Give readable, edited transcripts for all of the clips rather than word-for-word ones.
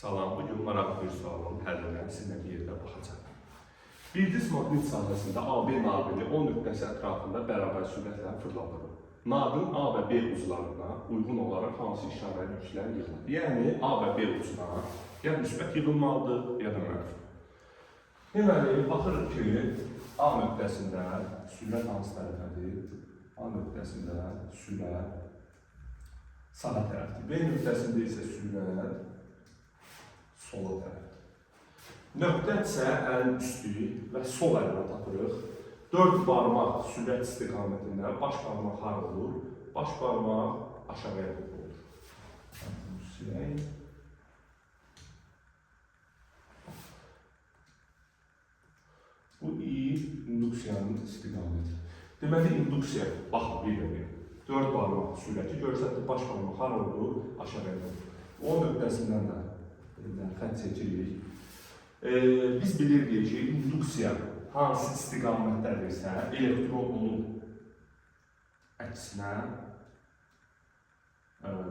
Salam, bugün maraqlı bir sualın həllinə sizinlə bir yerdə baxacaq. Bir disk maqnit sahəsində AB naqili O nöqtəsi ətrafında bərabər sürətlə fırladılır. Naqil A və B uclarına uyğun olaraq hansı işarəli yüklər yığılır? Yəni, A və B ucuna ya müsbət yığılmalıdır, ya da mənfi. Deməli, baxırıq ki, A nöqtəsində sürət hansı tərəfədir? A nöqtəsində sürət sağa tərəfdir. B nöqtəsində isə sürət sola tərəf. Nöqtə isə əlin üstü və sol əlinə tapırıq. 4 barmaq sürət istiqamətində, baş barmaq hara olur, baş barmaq aşağıya doğru olur. Bu induksiyanın istiqaməti. Deməli, induksiya, baxın, bir dəqiqə. 4 barmaq sürəti görsətdir, baş barmaq hara olur, aşağıya doğru. O nöqtəsindən də xətt çəkirik. Biz bilirdik ki, induksiya hansı istiqamətdədirsə, elektronun əksinə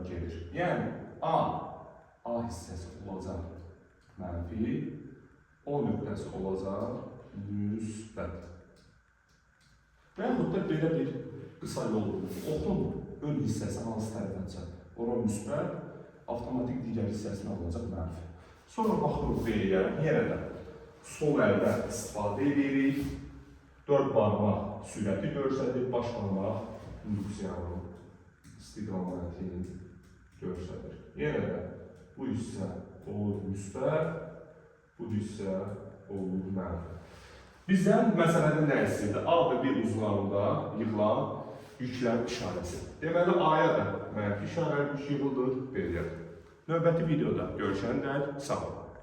gelir. Yəni, A hissəsi olacaq mənfi, O nöqtəsi olacaq müsbət. Və yaxud da belə bir qısa yol olur. Oxun ön hissəsi hansı tərəfəcək? Ora müsbət, avtomatik digər hissəsini alacaq mənfi. Sonra baxırıq B-yə, yenə də sol əldə istifadə edirik. 4 barmaq sürəti görsədir, baş barmaq induksiyanın istiqamətini görsədir. Yenə də bu hissə olur müsbət, bu hissə olur mənfi. Bizdən məsələdə nə istəyirdi? A və B uzunlarında yığılan yüklər işarəsi. Deməli, A-ya da mənfi işarəli yük yığıldır, B-yə. Növbəti videoda görüşəndə sağ olun.